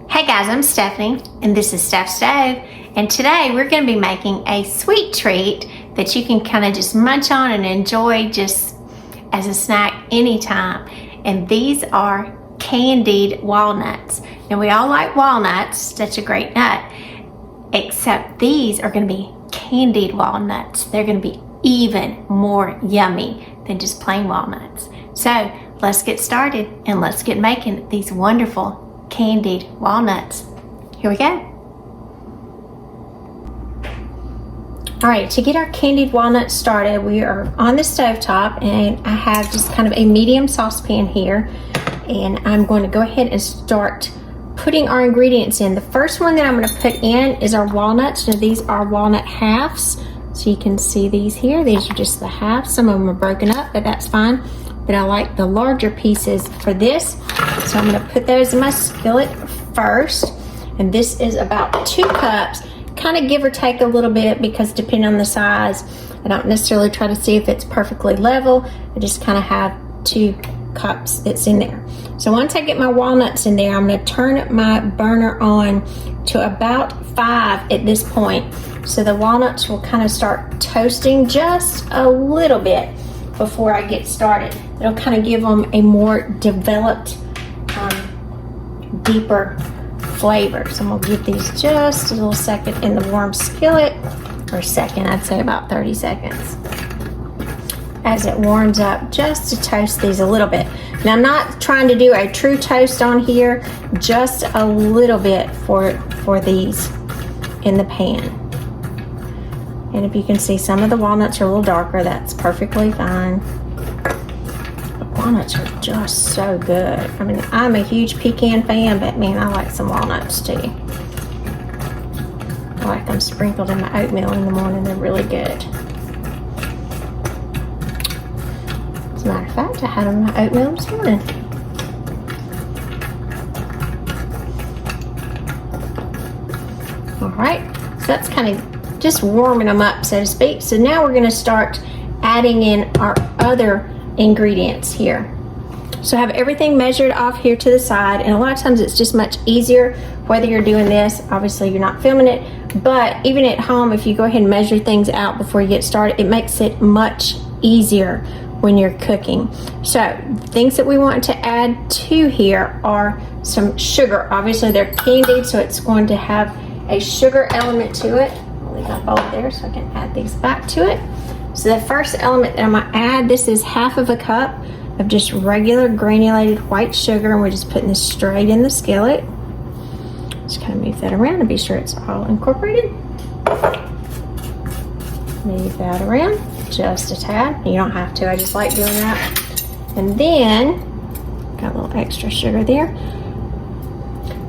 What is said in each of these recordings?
Hey guys, I'm Stephanie and this is Steph Stove, and today we're going to be making a sweet treat that you can kind of just munch on and enjoy just as a snack anytime. And these are candied walnuts. Now we all like walnuts, such a great nut, except these are going to be candied walnuts. They're going to be even more yummy than just plain walnuts. So let's get started and let's get making these wonderful candied walnuts. Here we go. All right, to get our candied walnuts started, we are on the stovetop, and I have just kind of a medium saucepan here, and I'm going to go ahead and start putting our ingredients in. The first one that I'm going to put in is our walnuts. Now these are walnut halves, so you can see these here. These are just the halves. Some of them are broken up, but that's fine. But I like the larger pieces for this, so I'm going to put those in my skillet first. And this is about 2 cups, kind of give or take a little bit, because depending on the size, I don't necessarily try to see if it's perfectly level. I just kind of have 2 cups that's in there. So once I get my walnuts in there, I'm going to turn my burner on to about 5 at this point, so the walnuts will kind of start toasting just a little bit before I get started. It'll kind of give them a more developed, deeper flavor. So I'm gonna give these just a little second in the warm skillet, or second, I'd say about 30 seconds, as it warms up, just to toast these a little bit. Now I'm not trying to do a true toast on here, just a little bit for these in the pan. And if you can see, some of the walnuts are a little darker. That's perfectly fine. The walnuts are just so good. I mean, I'm a huge pecan fan, but man, I like some walnuts too. I like them sprinkled in my oatmeal in the morning. They're really good. As a matter of fact, I had them in my oatmeal this morning. All right, so that's kind of just warming them up, so to speak. So now we're going to start adding in our other ingredients here. So I have everything measured off here to the side, and a lot of times it's just much easier whether you're doing this. Obviously you're not filming it, but even at home, if you go ahead and measure things out before you get started, it makes it much easier when you're cooking. So things that we want to add to here are some sugar. Obviously they're candied, so it's going to have a sugar element to it. Leave my bowl there so I can add these back to it. So the first element that I'm going to add, this is 1/2 cup of just regular granulated white sugar, and we're just putting this straight in the skillet. Just kind of move that around and be sure it's all incorporated. Move that around just a tad. You don't have to, I just like doing that. And then, got a little extra sugar there.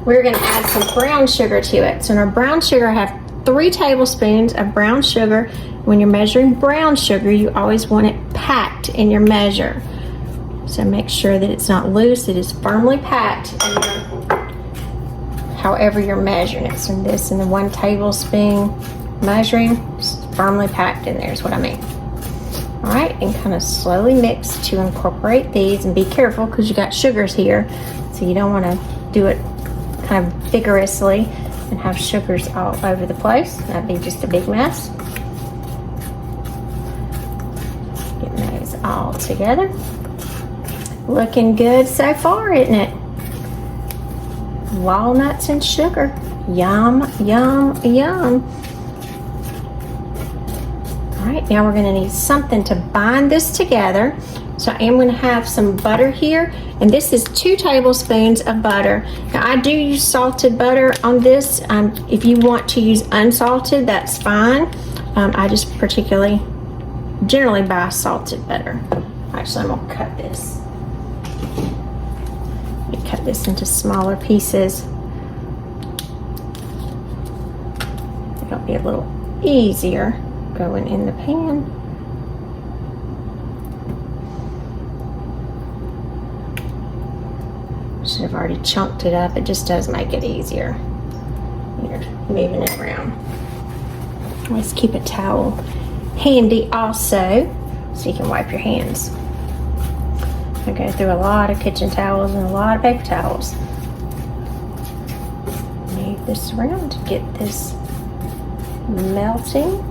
We're going to add some brown sugar to it. So in our brown sugar, I have 3 tablespoons of brown sugar. When you're measuring brown sugar, you always want it packed in your measure. So make sure that it's not loose, it is firmly packed however you're measuring it. So this in the 1 tablespoon measuring, it's firmly packed in there is what I mean. All right, and kind of slowly mix to incorporate these, and be careful because you got sugars here, so you don't want to do it kind of vigorously and have sugars all over the place. That'd be just a big mess. Getting those all together. Looking good so far, isn't it? Walnuts and sugar. Yum, yum, yum. All right, now we're going to need something to bind this together. So I am going to have some butter here, and this is 2 tablespoons of butter. Now I do use salted butter on this. If you want to use unsalted, that's fine. I just generally buy salted butter. Actually, I'm going to cut this. Let me cut this into smaller pieces. It'll be a little easier going in the pan. Should have already chunked it up. It just does make it easier. Here, moving it around. Let's keep a towel handy also, so you can wipe your hands. I go through a lot of kitchen towels and a lot of paper towels. this around to get this melting.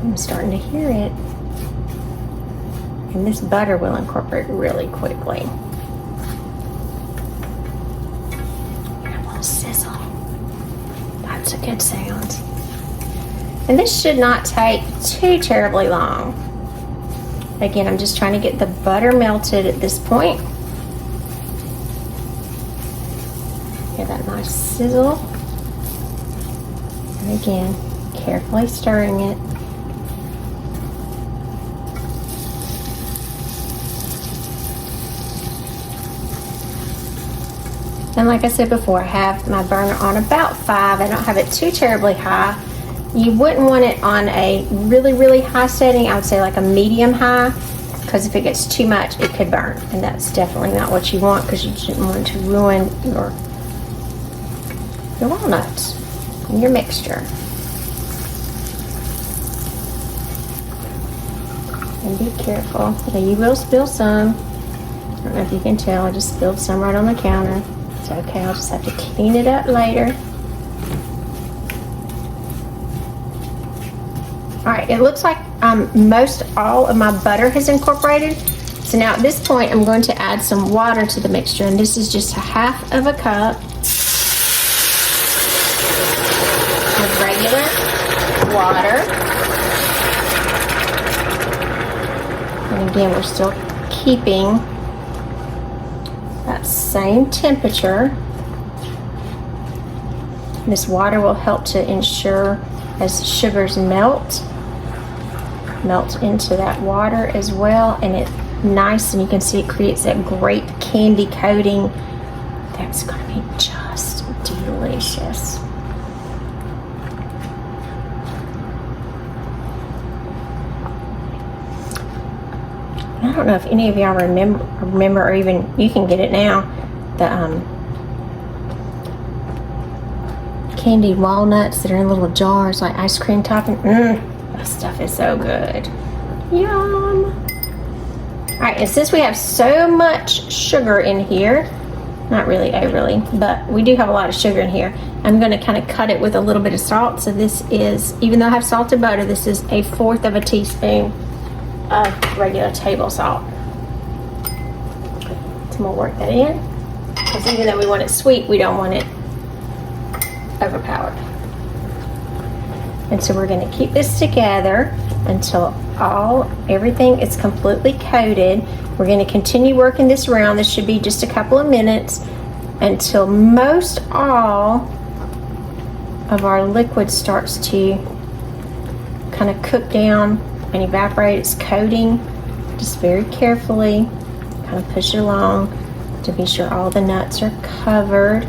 I'm starting to hear it. And this butter will incorporate really quickly. A little sizzle. That's a good sound. And this should not take too terribly long. Again, I'm just trying to get the butter melted at this point. Get that nice sizzle. And again, carefully stirring it. And like I said before, I have my burner on about 5. I don't have it too terribly high. You wouldn't want it on a really, really high setting. I would say like a medium high, because if it gets too much, it could burn. And that's definitely not what you want, because you shouldn't want to ruin your walnuts and your mixture. And be careful. Okay, you will spill some. I don't know if you can tell, I just spilled some right on the counter. It's okay, I'll just have to clean it up later. Alright, it looks like most all of my butter has incorporated. So now at this point, I'm going to add some water to the mixture, and this is just 1/2 of a cup of regular water. And again, we're still keeping that same temperature. This water will help to ensure as sugars melt into that water as well, and it's nice, and you can see it creates that great candy coating that's going to be just delicious. I don't know if any of y'all remember, or even you can get it now, the candied walnuts that are in little jars like ice cream topping. That stuff is so good. Yum. Alright, and since we have so much sugar in here, not really overly, but we do have a lot of sugar in here, I'm going to kind of cut it with a little bit of salt. So this is, even though I have salted butter, this is 1/4 of a teaspoon of regular table salt. So we'll work that in, because even though we want it sweet, we don't want it overpowered. And so we're going to keep this together until everything is completely coated. We're going to continue working this around. This should be just a couple of minutes until most all of our liquid starts to kind of cook down and evaporate its coating. Just very carefully kind of push it along to be sure all the nuts are covered.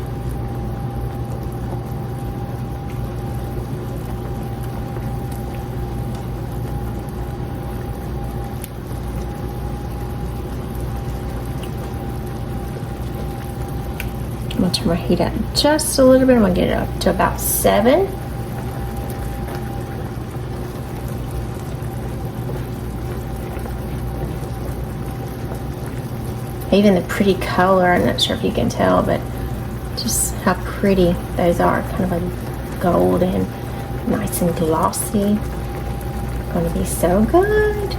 I'm going to turn my heat up just a little bit. I'm going to get it up to about 7. Even the pretty color, I'm not sure if you can tell, but just how pretty those are. Kind of a golden, nice and glossy. Going to be so good.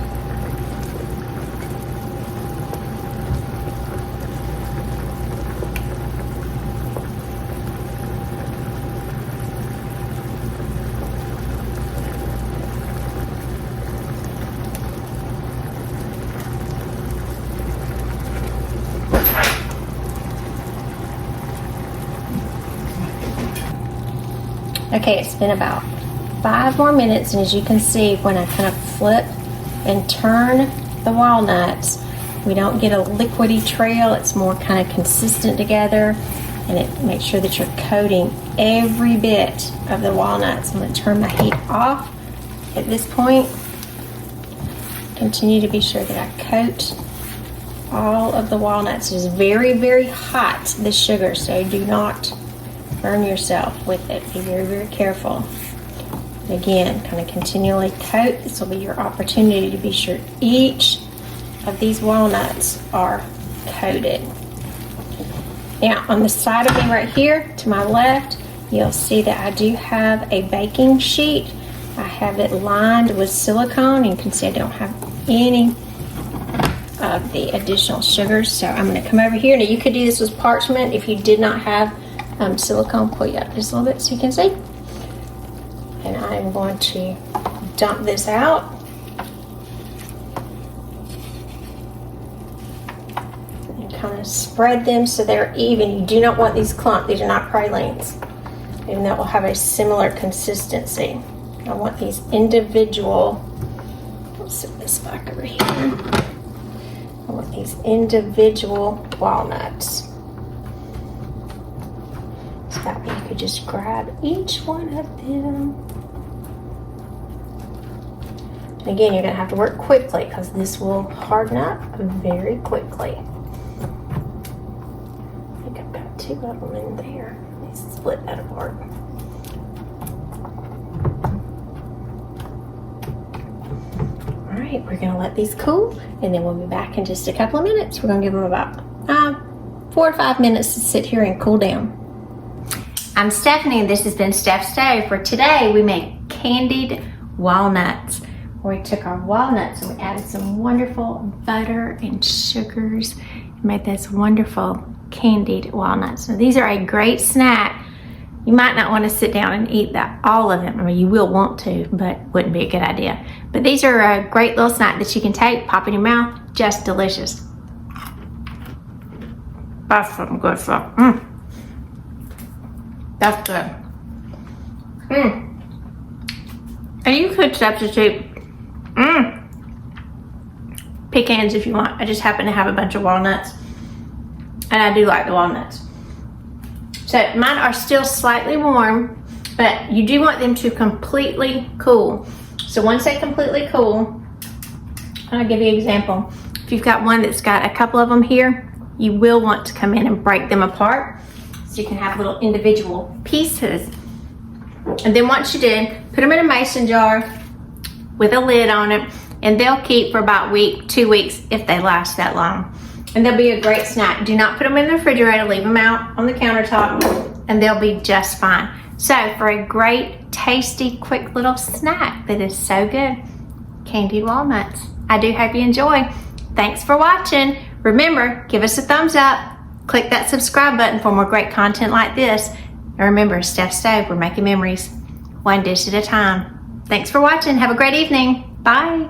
Okay, it's been about 5 more minutes, and as you can see, when I kind of flip and turn the walnuts, we don't get a liquidy trail. It's more kind of consistent together, and it makes sure that you're coating every bit of the walnuts. I'm going to turn my heat off at this point. Continue to be sure that I coat all of the walnuts. It is very, very hot, the sugar, so do not burn yourself with it. Be very, very careful. Again, kind of continually coat. This will be your opportunity to be sure each of these walnuts are coated. Now, on the side of me right here to my left, you'll see that I do have a baking sheet. I have it lined with silicone. You can see I don't have any of the additional sugars. So I'm going to come over here. Now, you could do this with parchment if you did not have silicone. Pull you up just a little bit so you can see. And I'm going to dump this out. And kind of spread them so they're even. You do not want these clumps. These are not pralines. Even though it will have a similar consistency. I want these individual, let's set this back over here. I want these individual walnuts. So that way you could just grab each one of them. And again, you're gonna have to work quickly because this will harden up very quickly. I think I've got 2 of them in there. Let me split that apart. Alright, we're going to let these cool and then we'll be back in just a couple of minutes. We're going to give them about 4 or 5 minutes to sit here and cool down. I'm Stephanie and this has been Steph's Stove. For today we made candied walnuts. We took our walnuts and we added some wonderful butter and sugars and made this wonderful candied walnuts. So these are a great snack. You might not want to sit down and eat all of them. I mean, you will want to, but wouldn't be a good idea. But these are a great little snack that you can take, pop in your mouth, just delicious. That's some good stuff. That's good. And you could substitute pecans if you want. I just happen to have a bunch of walnuts, and I do like the walnuts. So mine are still slightly warm, but you do want them to completely cool. So once they completely cool, I'll give you an example. If you've got one that's got a couple of them here, you will want to come in and break them apart so you can have little individual pieces. And then once you do, put them in a mason jar with a lid on it, and they'll keep for about a week, 2 weeks if they last that long. And they'll be a great snack. Do not put them in the refrigerator, leave them out on the countertop, and they'll be just fine. So for a great, tasty, quick little snack that is so good, candied walnuts. I do hope you enjoy. Thanks for watching. Remember, give us a thumbs up, click that subscribe button for more great content like this. And remember, Steph's Stove, we're making memories, one dish at a time. Thanks for watching. Have a great evening. Bye.